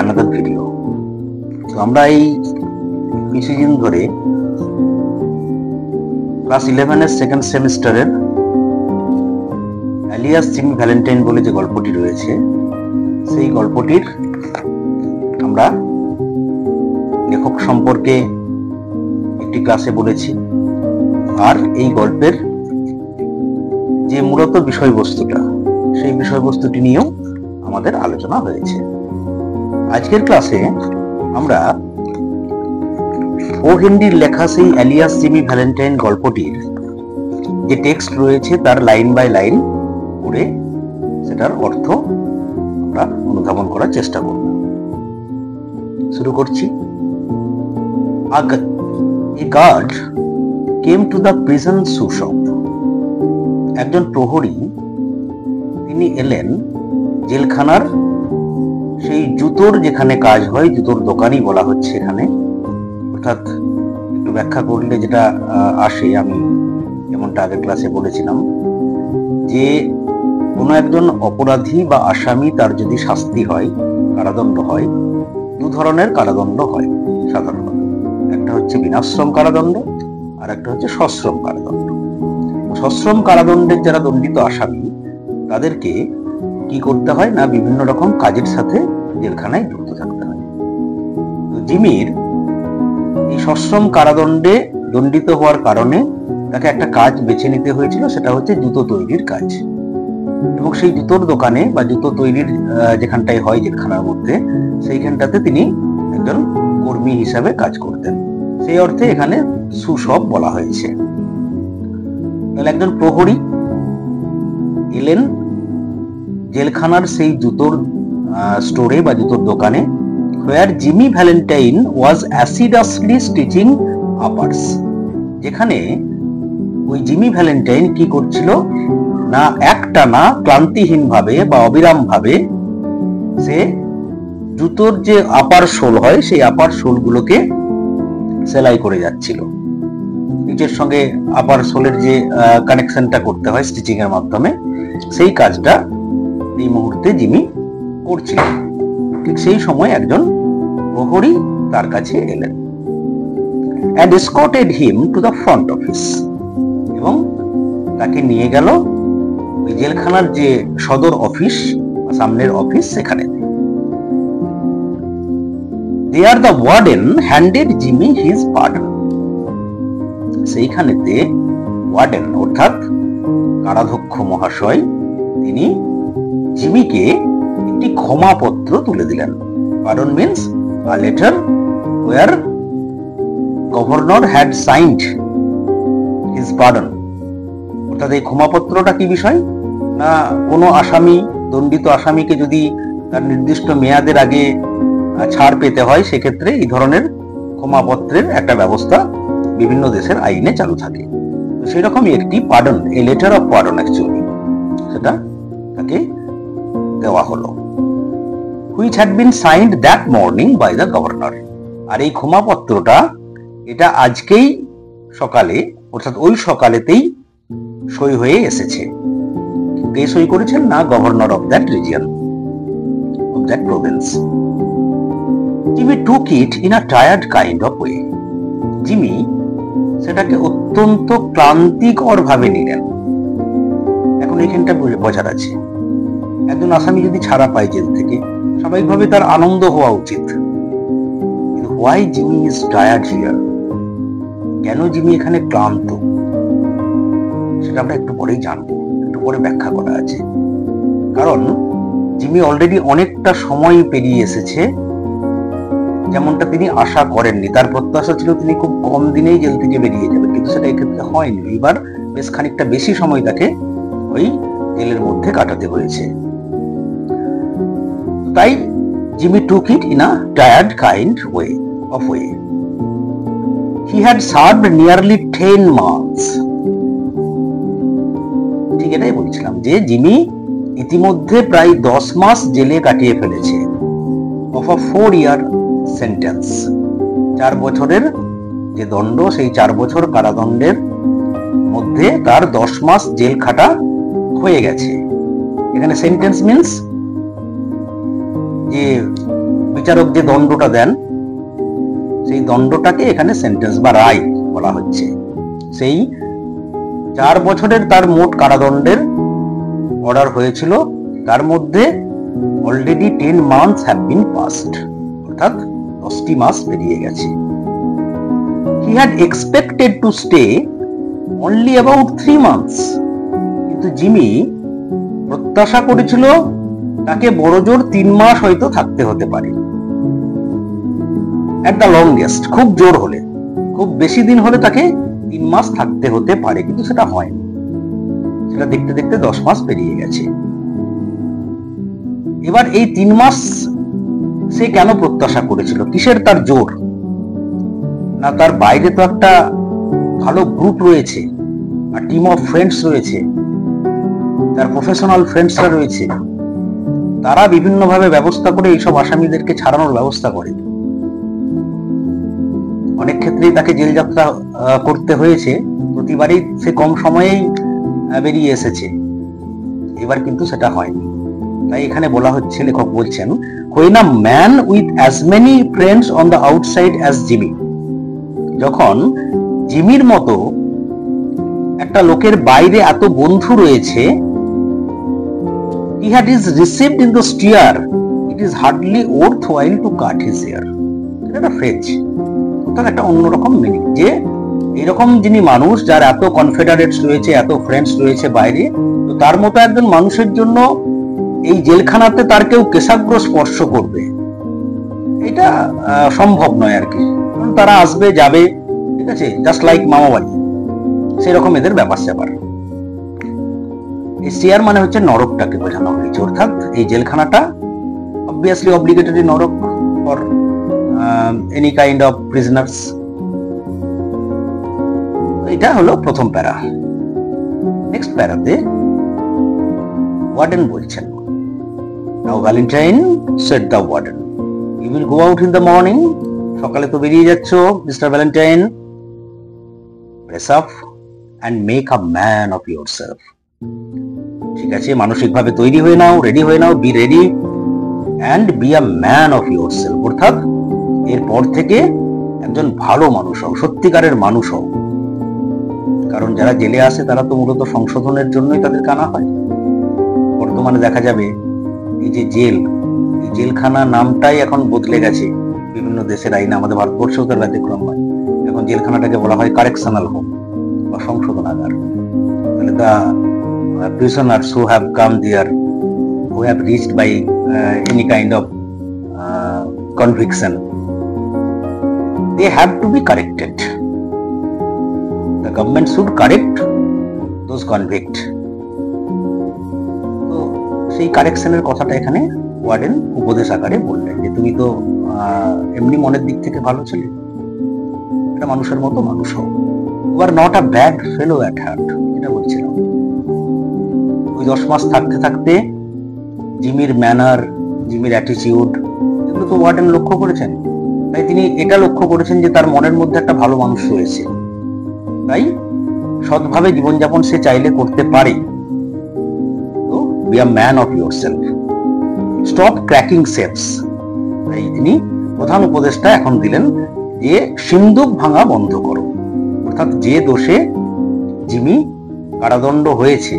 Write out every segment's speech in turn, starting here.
another video. তো আমরা এই কিছুদিন ধরে ক্লাস 11 এর সেকেন্ড সেমিস্টারের অ্যালিয়াস জিমি ভ্যালেন্টাইন বলে যে গল্পটি রয়েছে, সেই গল্পটির আমরা লেখক সম্পর্কে একটি ক্লাসে বলেছি, আর এই গল্পের যে মূলত বিষয়বস্তুটা, সেই বিষয়বস্তুটি নিয়েও আমাদের আলোচনা হয়েছে। আজকের ক্লাসে আমরা ও হেনরির লেখা সেই অ্যালিয়াস জিমি ভ্যালেন্টাইন গল্পটির যে টেক্সট রয়েছে তার লাইন বাই লাইন পড়ে সেটার অর্থ আমরা অনুধাবন করার চেষ্টা করব। শুরু করছি। A guard came to the prison shoe shop. একজন প্রহরী তিনি এলেন জেলখানার সেই জুতোর যেখানে কাজ হয়, জুতোর দোকানই বলা হচ্ছে এখানে, অর্থাৎ একটু ব্যাখ্যা করলে যেটা আসে, আমি যেমনটা আগের ক্লাসে বলেছিলাম যে কোনো একজন অপরাধী বা আসামি তার যদি শাস্তি হয়, কারাদণ্ড হয়, দু ধরনের কারাদণ্ড হয় সাধারণত। একটা হচ্ছে বিনাশ্রম কারাদণ্ড আর একটা হচ্ছে সশ্রম কারাদণ্ড। সশ্রম কারাদণ্ডের যারা দণ্ডিত আসামি তাদেরকে কি করতে হয় না, বিভিন্ন রকম কাজের সাথে জেলখানায় যুক্ত থাকতে হয়। তো জিমির এই সশ্রম কারাদণ্ডে দণ্ডিত হওয়ার কারণে তাকে একটা কাজ বেছে নিতে হয়েছিল, সেটা হচ্ছে জুতো তৈরির কাজ। এবং সেই জুতোর দোকানে বা জুতো তৈরির যেখানটায় হয় জেলখানার মধ্যে, সেইখানটাতে তিনি একজন কর্মী হিসাবে কাজ করতেন। সেই অর্থে এখানে সুশপ বলা হয়েছে। তাহলে একজন প্রহরী এলেন জেলখানার সেই জুতোর স্টোরে বা জুতোর দোকানে, where Jimmy Valentine was assiduously stitching uppers, যেখানে ওই জিমি ভ্যালেন্টাইন কি করছিল না, একটানা ক্লান্তিহীন ভাবে বা অবিরাম ভাবে সে জুতোর যে আপার সোল হয় সেই আপার সোল গুলোকে সেলাই করে যাচ্ছিল। নিচের সঙ্গে আপার সোলের যে কানেকশনটা করতে হয় স্টিচিং এর মাধ্যমে, সেই কাজটা এই মুহূর্তে জিমি করছিল। ঠিক সেই সময় একজন প্রহরী তার কাছে এলেন and escorted him to the front office, এবং তাকে নিয়ে গেল ওই জেলখানার যে সদর অফিস, সামনের অফিস, সেখানে। There the warden handed Jimmy his pardon. সেইখানেতে ওয়ার্ডেন অর্থাৎ কারাধ্যক্ষ মহাশয় তিনি জিমিকে একটি ক্ষমাপত্র তুলে দিলেন। Pardon means a letter where governor had signed his pardon. অর্থাৎ এই ক্ষমাপত্রটা কি বিষয় না, কোনো আসামি, দণ্ডিত আসামিকে যদি তার নির্দিষ্ট মেয়াদের আগে ছাড় পেতে হয়, সেক্ষেত্রে এই ধরনের ক্ষমাপত্রের একটা ব্যবস্থা বিভিন্ন দেশের আইনে চালু থাকে। তো সেই রকমই একটি pardon, a letter of pardon actually, সেটা তাকে দেওয়া হলো, which had been signed that morning by the governor. আর এই ক্ষমাপত্রটা এটা আজকেই সকালে, অর্থাৎ ওই সকালেতেই সই হয়ে এসেছে। কে সই করেছেন না, governor of that region, of that Province. Jimmy took it in a tired kind of way. Jimmy সেটাকে অত্যন্ত ক্লান্তিকর ভাবে নিলেন। এখন এখানটা বোঝার আছে, একজন আসামি যদি ছাড়া পায় জেল থেকে, স্বাভাবিকভাবে তার আনন্দ হওয়া উচিত। কিন্তু why Jimmy is tired here? কেন জিমি এখানে ক্লান্ত, সেটা আমরা একটু পরেই জানবো, একটু পরে ব্যাখ্যা করা আছে। কারণ জিমি অলরেডি অনেকটা সময় পেরিয়ে এসেছে, যেমনটা তিনি আশা করেননি। তার প্রত্যাশা ছিল তিনি খুব কম দিনেই জেল থেকে বেরিয়ে যাবেন, কিন্তু সেটা এক্ষেত্রে হয়নি। এবার বেশ খানিকটা বেশি সময় তাকে ওই জেলের মধ্যে কাটাতে হয়েছে। তাই Jimmy took it in a tired kind of way. He had served nearly 10 months. ঠিক এটাই বলছিলাম যে জিমি ইতিমধ্যে প্রায় 10 মাস জেলে কাটিয়ে ফেলেছে। of a 4-year sentence, 4 বছরের যে দণ্ড, সেই 4 বছর কারাদণ্ডের মধ্যে তার 10 মাস জেল খাটা হয়ে গেছে। এখানে সেন্টেন্স মিন্স যে বিচারক যে দণ্ডটা দেন সেই দণ্ডটাকে এখানে সেন্টেন্স বা রায় বলা হচ্ছে। সেই 4 বছরের তার মোট কারাদণ্ডের অর্ডার হয়েছিল, তার মধ্যে already 10 months have been passed, অর্থাৎ 10টি মাস পেরিয়ে গেছে। He had expected to stay only about 3 months, কিন্তু জিমি প্রত্যাশা করেছিল তাকে বড়জোর 3 মাস হয়তো থাকতে হতে পারে। এট দ্য লংগেস্ট, খুব জোর হলে, খুব বেশি দিন হলে তাকে 3 মাস থাকতে হতে পারে, কিন্তু সেটা হয়নি। সেটা দেখতে দেখতে 10 মাস পেরিয়ে গেছে। এবার এই 3 মাস সে কেন প্রত্যাশা করেছিল? কিসের তার জোর? না, তার বাইরে তো একটা ভালো গ্রুপ রয়েছে, আর টিম অফ ফ্রেন্ডস রয়েছে, তার প্রফেশনাল ফ্রেন্ডসরা রয়েছে, তারা বিভিন্নভাবে ব্যবস্থা করে এইসব আসামিদেরকে ছাড়ানোর ব্যবস্থা করে। অনেক ক্ষেত্রেই তাকে জেল যাত্রা করতে হয়েছে, প্রতিবারই সে কম সময়েই বেরিয়ে এসেছে, এবার কিন্তু সেটা হয়নি। তাই এখানে বলা হচ্ছে, লেখক বলছেন, when a man with as many friends on the outside as Jimmy, যখন জিমির মতো একটা লোকের বাইরে এত বন্ধু রয়েছে, he had is received in the steer, it is hardly worthwhile to cut his hair. এটা একটা ফ্রেজ, অর্থাৎ একটা অন্যরকম মিনিং, যে এরকম যিনি মানুষ, যার এত কনফেডারেটস রয়েছে, এত ফ্রেন্ডস রয়েছে বাইরে, তো তার মতো একজন মানুষের জন্য এই জেলখানাতে তার কেউ কেশাগ্র স্পর্শ করবে, এটা সম্ভব নয় আর কি। কারণ তারা আসবে যাবে, ঠিক আছে, জাস্ট লাইক মামা বাড়ি, সেরকম এদের ব্যাপার স্যাপার। এই সিয়ার মানে হচ্ছে নরকটাকে বোঝানো হয়েছে, অর্থাৎ এই জেলখানাটা অবভিয়াসলি অব্লিগেটরি নরক for any kind of prisoners. এটা হলো প্রথম প্যারা। নেক্সট প্যারাতে ওয়ার্ডেন বলছেন, now Valentine, said the warden, you will go out in the morning, সকালে তো বেরিয়ে যাচ্ছ mister Valentine, dress up and make a man of yourself. ঠিক আছে, মানসিকভাবে তৈরি হয়ে নাও, রেডি হয়ে নাও, be ready and be a man of yourself, অর্থাৎ এরপর থেকে একজন ভালো মানুষ হও, সত্যিকারের মানুষ হও। কারণ যারা জেলে আসে তারা তো মূলত সংশোধনের জন্যই তাদেরকে আনা হয়। বর্তমানে দেখা যাবে এই যে জেল, এই জেলখানা নামটাই এখন বদলে গেছে বিভিন্ন দেশের আইনে, আমাদের ভারতবর্ষেও তার ব্যতিক্রম হয়। এখন জেলখানাটাকে বলা হয় কারেকশনাল হোম বা সংশোধনাগার। তাহলে দা prisoners who have come there, who have reached by any kind of conviction, they have to be corrected. The government should correct those convict. তো সেই কারেকশনের কথাটা এখানে ওয়ার্ডেন উপদেশ আকারে বললেন, যে তুমি তো এমনি মনের দিক থেকে ভালো ছিলে, এটা মানুষের মতো মানুষ হও, you are not a bad fellow at heart, এটা বলছিলাম। ওই 10 মাস থাকতে থাকতে জিমির ম্যানার, জিমির অ্যাটিটিউড, এগুলো তো ওয়ার্ডেন লক্ষ্য করেছেন। তাই তিনি এটা লক্ষ্য করেছেন যে তার মনের মধ্যে একটা ভালো মানুষ রয়েছে, তাই সৎভাবে জীবনযাপন সে চাইলে করতে পারে। তো be a man of yourself, stop cracking safes. তাই তিনি প্রধান উপদেশটা এখন দিলেন যে সিন্দুক ভাঙা বন্ধ করো, অর্থাৎ যে দোষে জিমি কারাদণ্ড হয়েছে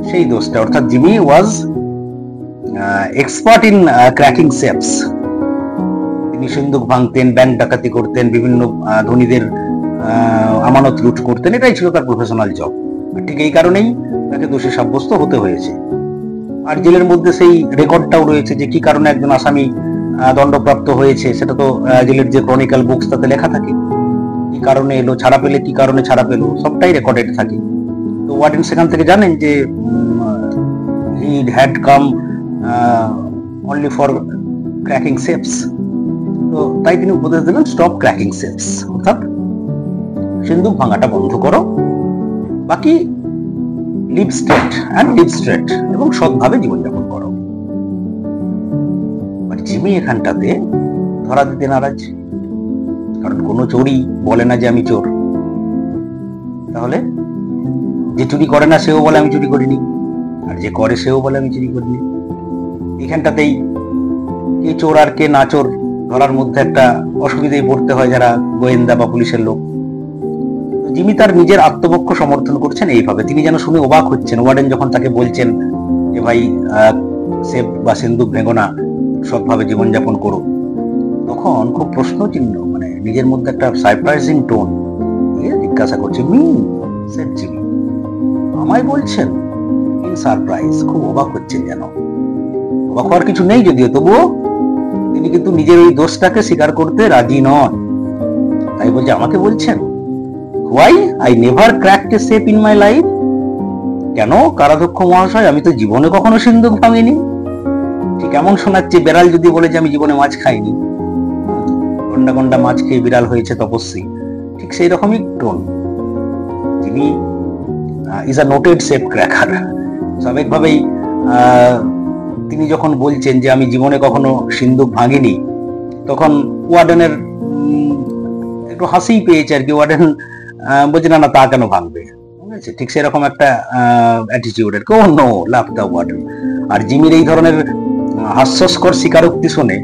সেই দোষটা, অর্থাৎ Jimmy was expert in cracking safes. তিনি সিন্দুক ভাঙতেন, ব্যাংক ডাকাতি করতেন, বিভিন্ন ধনীদের আমানত লুট করতেন, এটাই ছিল তার প্রফেশনাল জব। ঠিক এই কারণেই তাকে দোষী সাব্যস্ত হতে হয়েছে। আর জেলের মধ্যে সেই রেকর্ডটাও রয়েছে যে কি কারণে একজন আসামি দণ্ডপ্রাপ্ত হয়েছে, সেটা তো জেলের যে ক্রনিক্যাল বুকস তাতে লেখা থাকে, কি কারণে এলো, ছাড়া পেলে কি কারণে ছাড়া পেলো, সবটাই রেকর্ডেড থাকে। তো ওয়ার্ডেন সেখান থেকে জানেন যে he had come only for cracking safes. তো তাই তিনি উপদেশ দিলেন স্টপ ক্র্যাকিং সেপস, অর্থাৎ সিন্দুক ভাঙাটা বন্ধ করো, বাকি live straight and live straight, এবং সৎভাবে জীবনযাপন করো। জিমি এখানটাতে ধরা দিতে নারাজ, কারণ কোনো চোরই বলে না যে আমি চোর। তাহলে যে চুরি করে না সেও বলে আমি চুরি করিনি, আর যে করে সেও বলে আমি চুরি করিনি। এখানটাতেই কে চোর আর কে না চোর ধরার মধ্যে একটা অসুবিধায় পড়তে হয় যারা গোয়েন্দা বা পুলিশের লোক। জিমি তার নিজের আত্মপক্ষ সমর্থন করছেন এইভাবে। তিনি যেন শুনে অবাক হচ্ছেন ওয়ার্ডেন যখন তাকে বলছেন যে ভাই সেফ বা সিন্দুক ভেঙো না, সৎভাবে জীবনযাপন করো, তখন খুব প্রশ্ন চিহ্ন মানে নিজের মধ্যে একটা সারপ্রাইজিং টোন দিয়ে জিজ্ঞাসা করছে, সেফ জিমি আমায় বলছেন? ইন সারপ্রাইজ, খুব অবাক হচ্ছেন যেন। অবাক হওয়ার কিছু নেই যদিও, তবুও তিনি কিন্তু নিজের ওই দোষটাকে স্বীকার করতে রাজি নন। তাই বলছে আমাকে বলছেন? Why I never cracked A shape in my life. কেন কারাধ্যক্ষ মহাশয়, আমি তো জীবনে কখনো সিন্দুক ভাঙিনি। ঠিক এমন শোনাচ্ছে বেড়াল যদি বলে যে আমি জীবনে মাছ খাইনি, গন্ডা গন্ডা মাছ খেয়ে বিড়াল হয়েছে তপস্বী, ঠিক সেই রকমই টোন। তিনি is a noted safe cracker. স্বাভাবিকভাবেই তিনি যখন বলছেন যে আমি জীবনে কখনো সিন্দুক ভাঙিনি, তখন ওয়ার্ডেনের একটু হাসি পেয়েছে আর কি। ওয়ার্ডেন বলছে না তা কেন ভাঙবে, ঠিক সেরকম একটা অ্যাটিটিউডের কেউ নো লাভ দা ওয়ার্ডেন। আর জিমির এই ধরনের হাস্যস্কর স্বীকারোক্তি শুনে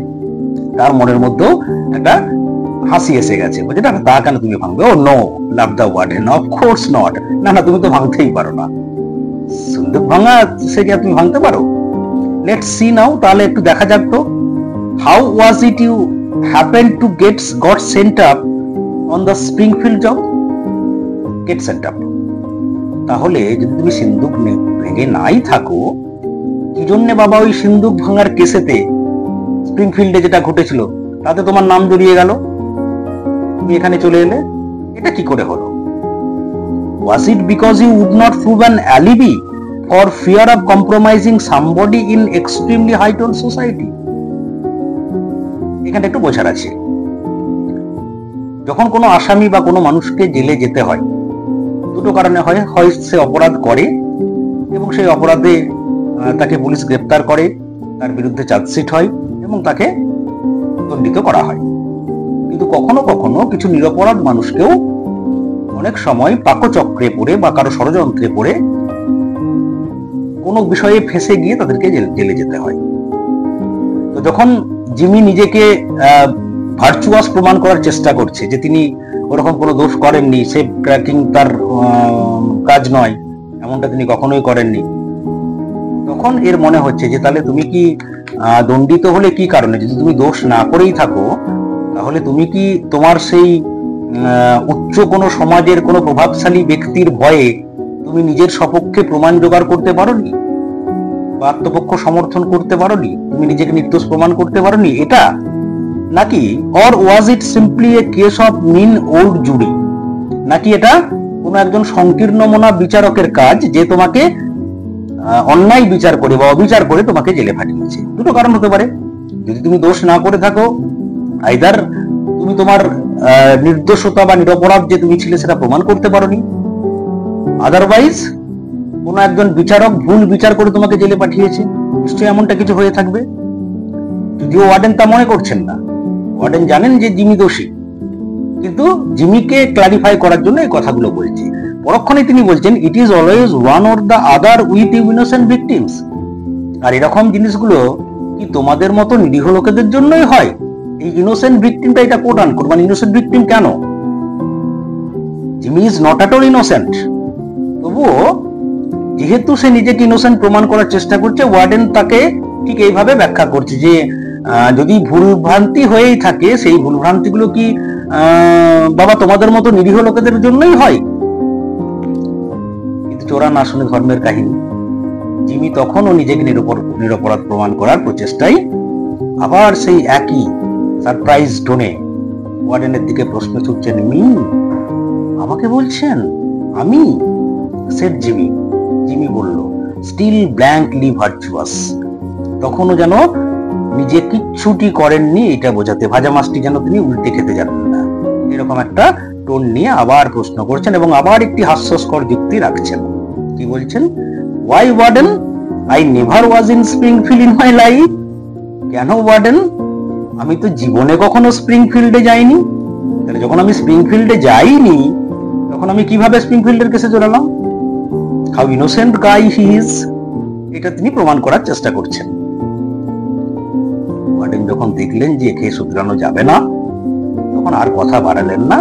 তার মনের মধ্যেও একটা হাসি এসে গেছে। বলছে না তা কেন তুমি ভাঙবে, oh no love the warden, of course not, না না তুমি তো ভাঙতেই পারো না, সিন্দুক ভাঙা সে কি তুমি ভাঙতে পারো? লেটস সি নাও, তাহলে একটু দেখা যাক তো। How was it you happen to got sent up on the Springfield job? Get sent up, তাহলে যদি তুমি সিন্দুক ভেঙে নাই থাকো, কি জন্য বাবা ওই সিন্দুক ভাঙার কেসেতে স্প্রিংফিল্ডে যেটা ঘটেছিল তাতে তোমার নাম জড়িয়ে গেল, তুমি এখানে চলে এলে? এটা কি করে হলো? Was it because you would not prove an alibi for fear of compromising somebody in extremely high tone society? এখানে একটু বোঝার আছে। যখন কোনো আসামি বা কোনো মানুষকে জেলে যেতে হয়, দুটো কারণে হয়। হয় সে অপরাধ করে এবং সেই অপরাধে তাকে পুলিশ গ্রেপ্তার করে, তার বিরুদ্ধে চার্জশিট হয় এবং তাকে দণ্ডিত করা হয়। কিন্তু কখনো কখনো কিছু নিরপরাধ মানুষকেও অনেক সময় পাকচক্রে পড়ে বা কারো ষড়যন্ত্রে পড়ে কোনো বিষয়ে ফেঁসে গিয়ে তাদেরকে জেলে যেতে হয়। তো যখন জিমি নিজেকে ভার্চুয়াস প্রমাণ করার চেষ্টা করছে যে তিনি ওরকম কোনো দোষ করেননি, সেফ ক্র্যাকিং তার কাজ নয়, এমনটা তিনি কখনোই করেননি, তখন এর মনে হচ্ছে যে তাহলে তুমি কি দণ্ডিত হলে কি কারণে? যদি তুমি দোষ না করেই থাকো, তাহলে তুমি কি তোমার সেই উচ্চ কোনো সমাজের কোনো প্রভাবশালী ব্যক্তির ভয়ে তুমি নিজের সপক্ষে প্রমাণ জোগাড় করতে পারোনি বা আত্মপক্ষ সমর্থন করতে পারোনি, তুমি নিজেকে নির্দোষ প্রমাণ করতে পারোনি, এটা নাকি or was it simply a case of mean old jury? নাকি এটা কোনো একজন সংকীর্ণ মনা বিচারকের কাজ যে তোমাকে অন্যায় বিচার করে বা অবিচার করে তোমাকে জেলে পাঠিয়েছে? দুটো কারণ হতে পারে। যদি তুমি দোষ না করে থাকো, আইদার তুমি তোমার নির্দোষতা বা নিরপরাধ যে তুমি ছিলে সেটা প্রমাণ করতে পারোনি, আদারওয়াইজ কোনো একজন বিচারক ভুল বিচার করে তোমাকে জেলে পাঠিয়েছে, নিশ্চয়ই এমনটা কিছু হয়ে থাকবে। যদিও ওয়ার্ডেন তা মনে করছেন না, ওয়ার্ডেন জানেন যে জিমি দোষী, কিন্তু জিমিকে ক্লারিফাই করার জন্য এই কথাগুলো বলছে। পরক্ষণে তিনি বলছেন it is always one or the other with innocent victims. আর এরকম জিনিসগুলো কি তোমাদের মতো নিরীহ লোকেদের জন্যই হয়? এই ইনোসেন্ট ভিকটিমটা, এটা কোট আনকোট, মানে ইনোসেন্ট ভিকটিম কেন? Jimmy is not at all innocent, তবুও যেহেতু সে নিজেকে ইনোসেন্ট প্রমাণ করার চেষ্টা করছে, ওয়ার্ডেন তাকে ঠিক এইভাবে ব্যাখ্যা করছে যে যদি ভুলভ্রান্তি হয়েই থাকে, সেই ভুলভ্রান্তিগুলো কি বাবা তোমাদের মতো নিরীহ লোকেদের জন্যই হয়? কিন্তু চোরা না শুনে ধর্মের কাহিনী। জিমি তখনও নিজেকে নিরপরাধ প্রমাণ করার প্রচেষ্টায় আবার সেই একই সারপ্রাইজ টোনে ওয়ার্ডেনের দিকে প্রশ্ন ছুটছেন, আমাকে বলছেন? আমি? Set Jimmy. জিমি বলল, স্টিল ব্ল্যাঙ্কলি ভার্চুয়াস, তখনও যেন নিজে কিচ্ছুটি করেননি এটা বোঝাতে, ভাজা মাছটি যেন তিনি উল্টে খেতে যাবেন না, এরকম একটা টোন নিয়ে আবার প্রশ্ন করছেন এবং আবার একটি হাস্যস্কর যুক্তি রাখছেন। কি বলছেন? Why warden I never was in Springfield in my life? কেন ওয়ার্ডেন, আমি তো জীবনে কখনো স্প্রিংফিল্ডে যাইনি। তাহলে যখন আমি স্প্রিংফিল্ডে যাইনি, তখন আমি কিভাবে স্প্রিংফিল্ডের কেসে জড়ালাম? How innocent guy he is, এটা তিনি প্রমাণ করার চেষ্টা করছেন। ওয়ার্ডেন যখন দেখলেন যে একে শুধরানো যাবে না, তখন আর কথা বাড়ালেন না।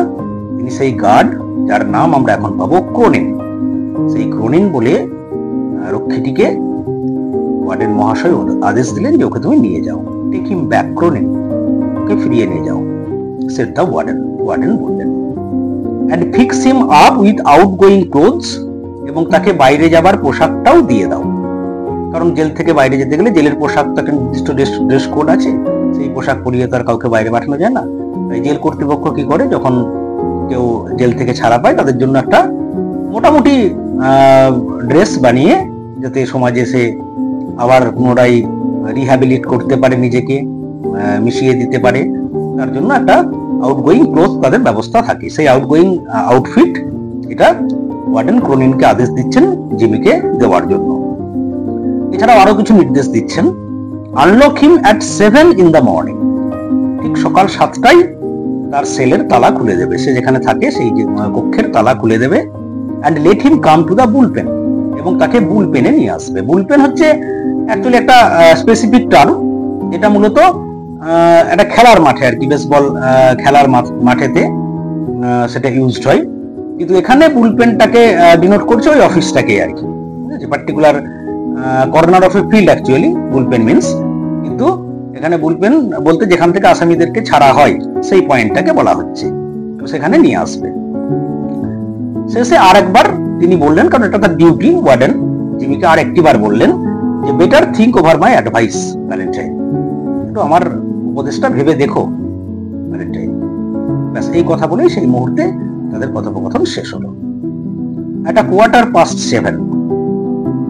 তিনি সেই গার্ড, যার নাম আমরা এখন পাবো ক্রোনিন, সেই ক্রোনিন বলে রক্ষীটিকে ওয়ার্ডেন মহাশয় আদেশ দিলেন যে ওকে তুমি নিয়ে যাও, টেক হিম ব্যাক ক্রোনিন, ওকে ফিরিয়ে নিয়ে যাও, সেড দ্য ওয়ার্ডেন। ওয়ার্ডেন বললেন, and fix him up with outgoing clothes, এবং তাকে বাইরে যাবার পোশাকটাও দিয়ে দাও। কারণ জেল থেকে বাইরে যেতে গেলে জেলের পোশাক, তাকে নির্দিষ্ট ড্রেস কোড আছে, সেই পোশাক পরিয়ে তার কাউকে বাইরে পাঠানো যায় না। তাই জেল কর্তৃপক্ষ কি করে, যখন কেউ জেল থেকে ছাড়া পায় তাদের জন্য একটা মোটামুটি ড্রেস বানিয়ে, যাতে সমাজে সে আবার পুনরায় রিহ্যাবিলিট করতে পারে, নিজেকে মিশিয়ে দিতে পারে, তার জন্য একটা আউটগোয়িং ক্লোথ তাদের ব্যবস্থা থাকে। সেই আউটগোয়িং আউটফিট এটা ওয়ার্ডেন ক্রোনিনকে আদেশ দিচ্ছেন জিমিকে দেওয়ার জন্য। এছাড়াও আরো কিছু নির্দেশ দিচ্ছেন। Unlock him at 7 in the morning, ঠিক সকাল 7টায় তার সেলের তালা খুলে দেবে, সে যেখানে থাকে সেই কক্ষের তালা খুলে দেবে। And let him come to the bullpen, এবং তাকে বুলপেনে নিয়ে আসবে। বুলপেন হচ্ছে অ্যাকচুয়ালি একটা স্পেসিফিক টার্ম, এটা মূলত একটা খেলার মাঠে আর কি, বেসবল খেলার মাঠেতে সেটা ইউজড হয়। কিন্তু এখানে বুলপেনটাকে ডিনোট করছে ওই অফিসটাকে আর কি, যে particular corner of a field actually bullpen means, কিন্তু এখানে বুলপেন বলতে যেখান থেকে আসামিদেরকে ছাড়া হয় সেই পয়েন্টটাকে বলা হচ্ছে, সেখানে নিয়ে আসবে। শেষে আরেকবার তিনি বললেন, কারণ এটা তার ডিউটি, ওয়ার্ডেন জিমিকে আর একটিবার বললেন যে better think over my advice Valentine, একটু আমার উপদেশটা ভেবে দেখো ভ্যালেন্টাইন। ব্যাস এই কথা বলেই সেই মুহূর্তে তাদের কথোপকথন শেষ হলো। একটা 7:15,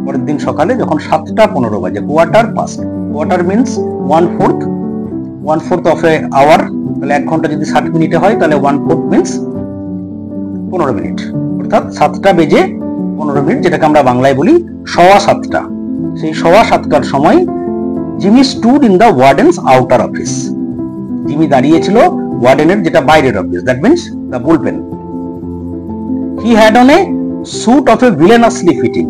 পরের দিন সকালে যখন 7:15 বাজে, quarter means 1/4 of a hour, তাহলে 1 ঘন্টা যদি 60 মিনিটে হয় তাহলে 1/4 মিনস 15 মিনিট, অর্থাৎ 7:15, যেটাকে আমরা বাংলায় বলি 7:15। সেই 7:15টার সময় Jimmy stood in the warden's outer office, Jimmy দাঁড়িয়েছিল ওয়ার্ডেনের যেটা বাইরের অফিস, that means the bullpen. He had on a suit of a villainously fitting,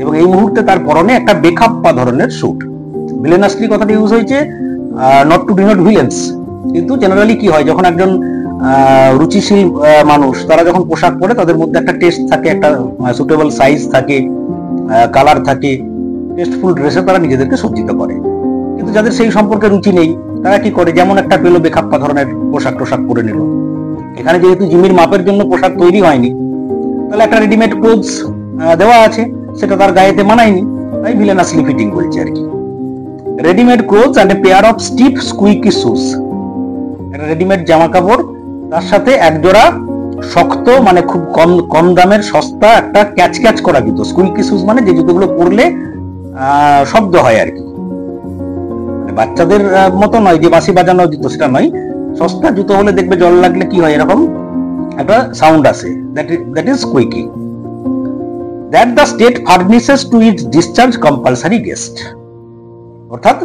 এবং এই মুহূর্তে তার পরনে একটা বেখাপ্পা ধরনের স্যুট। ভিলেনাসলি কথাটা ইউজ হয়েছে নট টু ডিনোট ভিলেন্স, কিন্তু জেনারেলি কি হয়, যখন একজন রুচিশীল মানুষ তারা যখন পোশাক পরে তাদের মধ্যে একটা টেস্ট থাকে, একটা সুটেবল সাইজ থাকে, কালার থাকে, টেস্টফুল ড্রেসে তারা নিজেদেরকে সজ্জিত করে। কিন্তু যাদের সেই সম্পর্কে রুচি নেই তারা কি করে, যেমন একটা পেলো বেখাপ্পা ধরনের পোশাক পরে নিল। এখানে যেহেতু জিমির মাপের জন্য পোশাক তৈরি হয়নি, তাহলে একটা রেডিমেড ক্লোথস দেওয়া আছে, সেটা তার গায়েতে মানায়নি, তাই ভিলেনাসলি ফিটিং বলছে আর কি। Readymade clothes and a pair of stiff squeaky shoes, একটা রেডিমেড জামা কাপড়, তার সাথে একজোড়া শক্ত, মানে খুব কম দামের সস্তা একটা ক্যাচ করা জুতো। স্কুইকি শুজ মানে যে জুতোগুলো পরলে শব্দ হয় আর কি, মানে বাচ্চাদের মতো নয় যে বাঁশি বাজানো জুতো, সেটা নয়। সস্তা জুতো হলে দেখবে জল লাগলে কি হয়, এরকম একটা সাউন্ড আসে, that is squeaky. That the state furnishes to its discharge compulsory guest, অর্থাৎ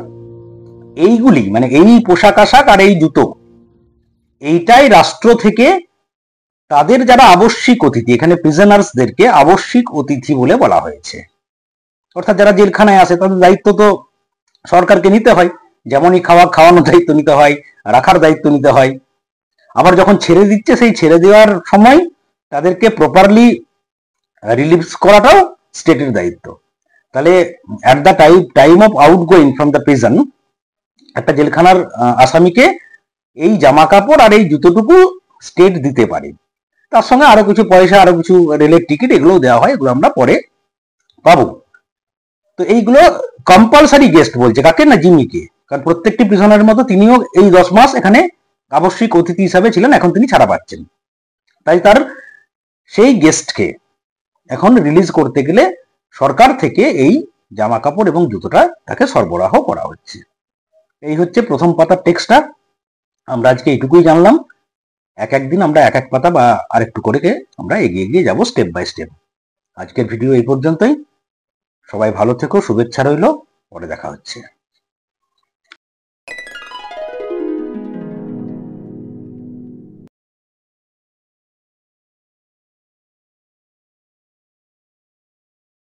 এইগুলি মানে এই পোশাক আশাক আর এই জুতো, এইটাই রাষ্ট্র থেকে তাদের যারা আবশ্যিক অতিথি, এখানে প্রিজনার্সদেরকে আবশ্যিক অতিথি বলে বলা হয়েছে। অর্থাৎ যারা জেলখানায় আসে তাদের দায়িত্ব তো সরকারকে নিতে হয়, যেমনই খাওয়ানোর দায়িত্ব নিতে হয়, রাখার দায়িত্ব নিতে হয়। আবার যখন ছেড়ে দিচ্ছে, সেই ছেড়ে দেওয়ার সময় তাদেরকে প্রপারলি রিলিজ করাটাও স্টেটের দায়িত্ব। তাহলে at the time of outgoing from the prison, একটা জেলখানার আসামিকে এই জামা কাপড় আর এই জুতোটুকু স্টেট দিতে পারে, তার সঙ্গে আরো কিছু পয়সা, আরো কিছু রেলের টিকিট, এগুলো দেওয়া হয়, এগুলো আমরা পরে পাবো। তো এইগুলো কম্পালসারি গেস্ট বলছে কাকে, না জিমিকে, কারণ প্রত্যেকটি প্রিজনের মতো তিনিও এই 10 মাস এখানে আবশ্যিক অতিথি হিসাবে ছিলেন, এখন তিনি ছাড়া পাচ্ছেন। তাই তার সেই গেস্টকে এখন রিলিজ করতে গেলে সরকার থেকে এই জামা কাপড় এবং জুতোটা তাকে সরবরাহ করা হচ্ছে। এই হচ্ছে প্রথম পাতার টেক্সটটা। আমরা আজকে এইটুকুই জানলাম। একদিন আমরা এক পাতা বা আরেকটু করে আমরা এগিয়ে যাব স্টেপ বাই স্টেপ। আজকের ভিডিও এই পর্যন্তই। সবাই ভালো থেকো, শুভেচ্ছা রইল, পরে দেখা হচ্ছে।